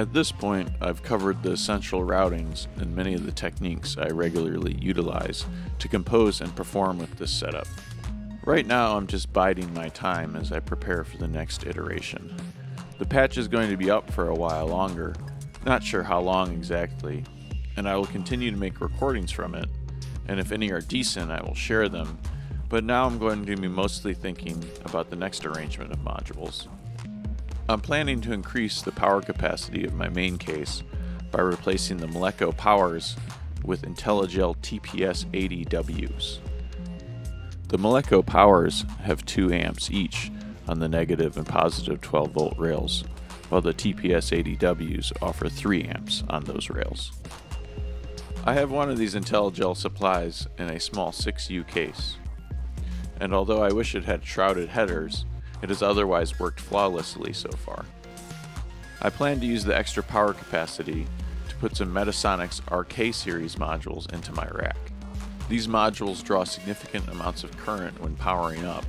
At this point, I've covered the essential routings and many of the techniques I regularly utilize to compose and perform with this setup. Right now, I'm just biding my time as I prepare for the next iteration. The patch is going to be up for a while longer, not sure how long exactly, and I will continue to make recordings from it, and if any are decent, I will share them, but now I'm going to be mostly thinking about the next arrangement of modules. I'm planning to increase the power capacity of my main case by replacing the Malekko Powers with Intellijel TPS80Ws. The Malekko Powers have 2 amps each on the negative and positive 12 volt rails, while the TPS80Ws offer 3 amps on those rails. I have one of these Intellijel supplies in a small 6U case, and although I wish it had shrouded headers, it has otherwise worked flawlessly so far. I plan to use the extra power capacity to put some Metasonix RK series modules into my rack. These modules draw significant amounts of current when powering up,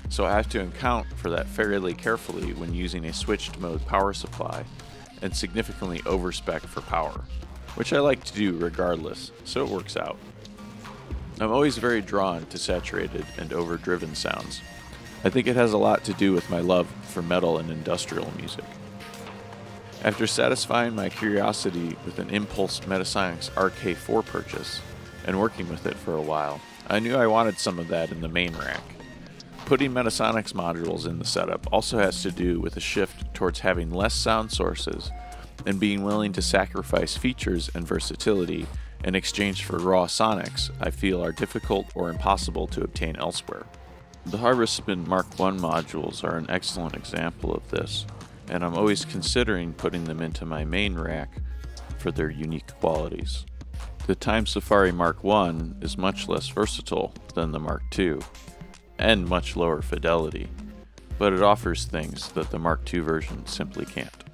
so I have to account for that fairly carefully when using a switched mode power supply and significantly overspec for power, which I like to do regardless, so it works out. I'm always very drawn to saturated and overdriven sounds. I think it has a lot to do with my love for metal and industrial music. After satisfying my curiosity with an impulse Metasonix RK4 purchase and working with it for a while, I knew I wanted some of that in the main rack. Putting Metasonix modules in the setup also has to do with a shift towards having less sound sources and being willing to sacrifice features and versatility in exchange for raw sonics I feel are difficult or impossible to obtain elsewhere. The Harvestman Mark I modules are an excellent example of this, and I'm always considering putting them into my main rack for their unique qualities. The Time Safari Mark I is much less versatile than the Mark II, and much lower fidelity, but it offers things that the Mark II version simply can't.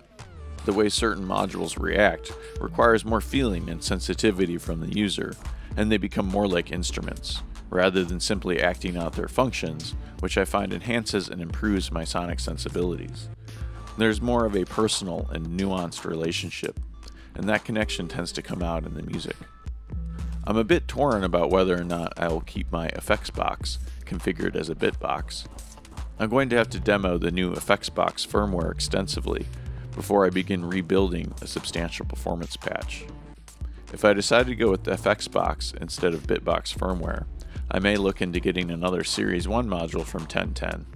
The way certain modules react requires more feeling and sensitivity from the user, and they become more like instruments, rather than simply acting out their functions, which I find enhances and improves my sonic sensibilities. There's more of a personal and nuanced relationship, and that connection tends to come out in the music. I'm a bit torn about whether or not I will keep my effects box configured as a bitbox. I'm going to have to demo the new effects box firmware extensively before I begin rebuilding a substantial performance patch. If I decide to go with the FX box instead of bitbox firmware, I may look into getting another Series 1 module from 1010,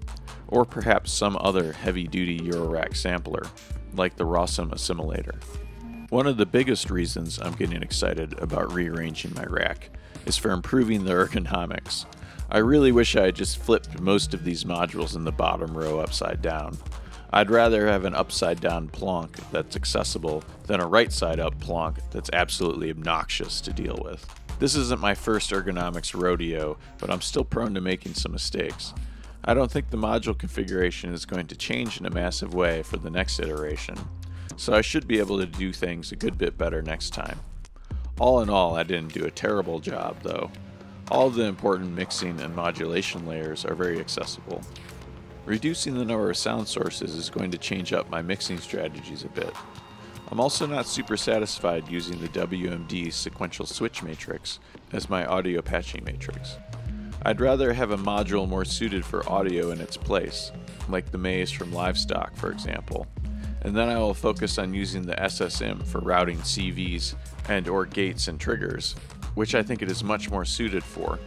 or perhaps some other heavy-duty eurorack sampler, like the Rawsome Assimilator. One of the biggest reasons I'm getting excited about rearranging my rack is for improving the ergonomics. I really wish I had just flipped most of these modules in the bottom row upside down. I'd rather have an upside down plonk that's accessible than a right side up plonk that's absolutely obnoxious to deal with. This isn't my first ergonomics rodeo, but I'm still prone to making some mistakes. I don't think the module configuration is going to change in a massive way for the next iteration, so I should be able to do things a good bit better next time. All in all, I didn't do a terrible job though. All of the important mixing and modulation layers are very accessible. Reducing the number of sound sources is going to change up my mixing strategies a bit. I'm also not super satisfied using the WMD sequential switch matrix as my audio patching matrix. I'd rather have a module more suited for audio in its place, like the Maze from Livestock for example, and then I will focus on using the SSM for routing CVs and or gates and triggers, which I think it is much more suited for.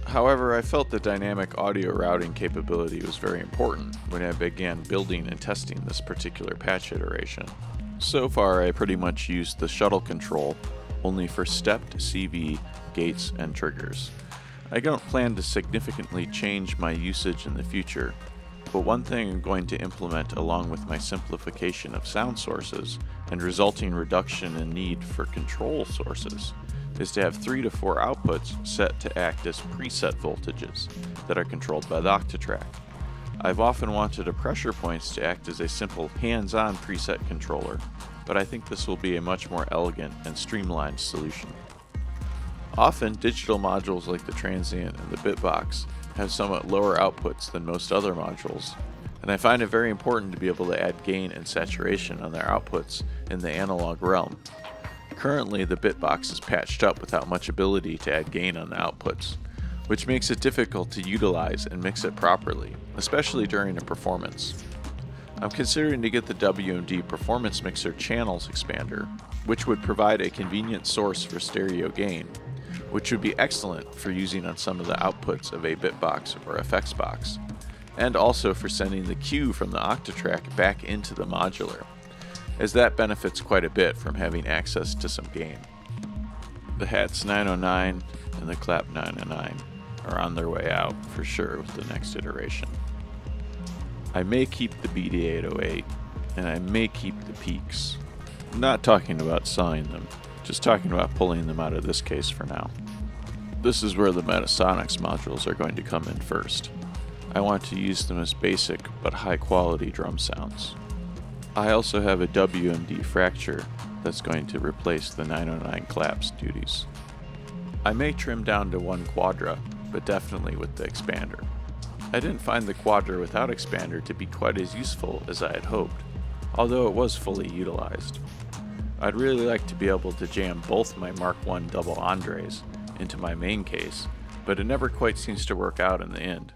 However, I felt the dynamic audio routing capability was very important when I began building and testing this particular patch iteration. So far, I pretty much used the shuttle control only for stepped CV, gates, and triggers. I don't plan to significantly change my usage in the future, but one thing I'm going to implement along with my simplification of sound sources and resulting reduction in need for control sources is to have 3 to 4 outputs set to act as preset voltages that are controlled by the Octatrack. I've often wanted a pressure points to act as a simple hands-on preset controller, but I think this will be a much more elegant and streamlined solution. Often, digital modules like the Transient and the Bitbox have somewhat lower outputs than most other modules, and I find it very important to be able to add gain and saturation on their outputs in the analog realm. Currently, the bitbox is patched up without much ability to add gain on the outputs, which makes it difficult to utilize and mix it properly, especially during a performance. I'm considering to get the WMD Performance Mixer Channels expander, which would provide a convenient source for stereo gain, which would be excellent for using on some of the outputs of a bitbox or effects box, and also for sending the cue from the Octatrack back into the modular, as that benefits quite a bit from having access to some gain. The Hats 909 and the Clap 909 are on their way out for sure with the next iteration. I may keep the BD808 and I may keep the Peaks. I'm not talking about selling them, just talking about pulling them out of this case for now. This is where the Metasonix modules are going to come in first. I want to use them as basic but high quality drum sounds. I also have a WMD Fracture that's going to replace the 909 Clap's duties. I may trim down to one Quadra, but definitely with the expander. I didn't find the Quadra without expander to be quite as useful as I had hoped, although it was fully utilized. I'd really like to be able to jam both my Mark I double Andres into my main case, but it never quite seems to work out in the end.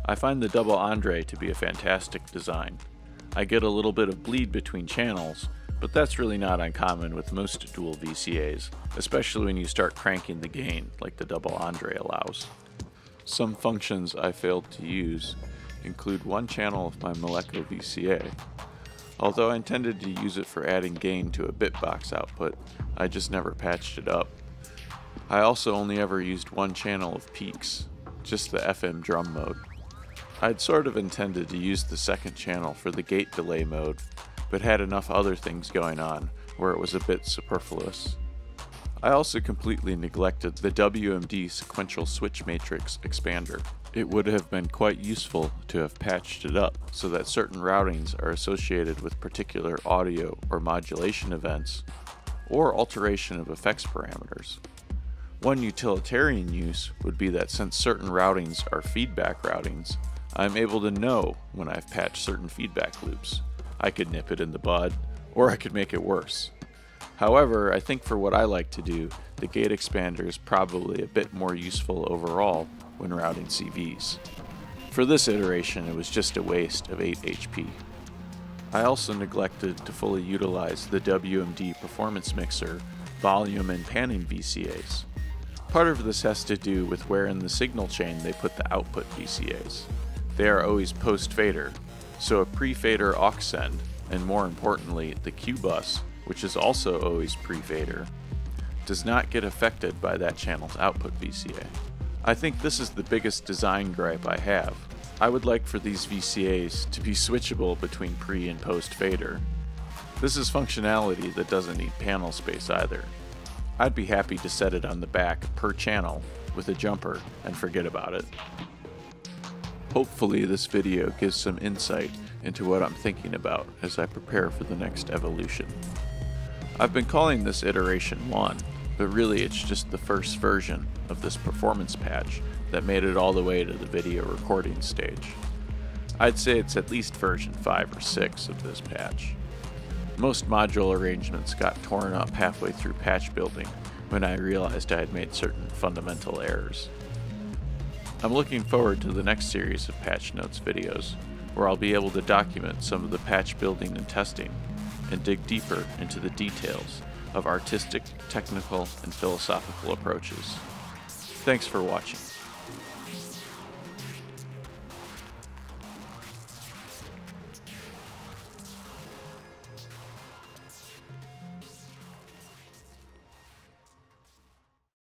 I find the double Andre to be a fantastic design. I get a little bit of bleed between channels, but that's really not uncommon with most dual VCAs, especially when you start cranking the gain like the double Andre allows. Some functions I failed to use include one channel of my Malekko VCA. Although I intended to use it for adding gain to a bitbox output, I just never patched it up. I also only ever used one channel of Peaks, just the FM drum mode. I'd sort of intended to use the second channel for the gate delay mode, but had enough other things going on where it was a bit superfluous. I also completely neglected the WMD sequential switch matrix expander. It would have been quite useful to have patched it up so that certain routings are associated with particular audio or modulation events, or alteration of effects parameters. One utilitarian use would be that since certain routings are feedback routings, I'm able to know when I've patched certain feedback loops. I could nip it in the bud, or I could make it worse. However, I think for what I like to do, the gate expander is probably a bit more useful overall when routing CVs. For this iteration, it was just a waste of 8 HP. I also neglected to fully utilize the WMD Performance Mixer volume and panning VCAs. Part of this has to do with where in the signal chain they put the output VCAs. They are always post-fader, so a pre-fader aux send, and more importantly, the Q bus, which is also always pre-fader, does not get affected by that channel's output VCA. I think this is the biggest design gripe I have. I would like for these VCAs to be switchable between pre and post fader. This is functionality that doesn't need panel space either. I'd be happy to set it on the back per channel with a jumper and forget about it. Hopefully this video gives some insight into what I'm thinking about as I prepare for the next evolution. I've been calling this iteration 1, but really it's just the first version of this performance patch that made it all the way to the video recording stage. I'd say it's at least version 5 or 6 of this patch. Most module arrangements got torn up halfway through patch building when I realized I had made certain fundamental errors. I'm looking forward to the next series of patch notes videos, where I'll be able to document some of the patch building and testing, and dig deeper into the details of artistic, technical, and philosophical approaches. Thanks for watching.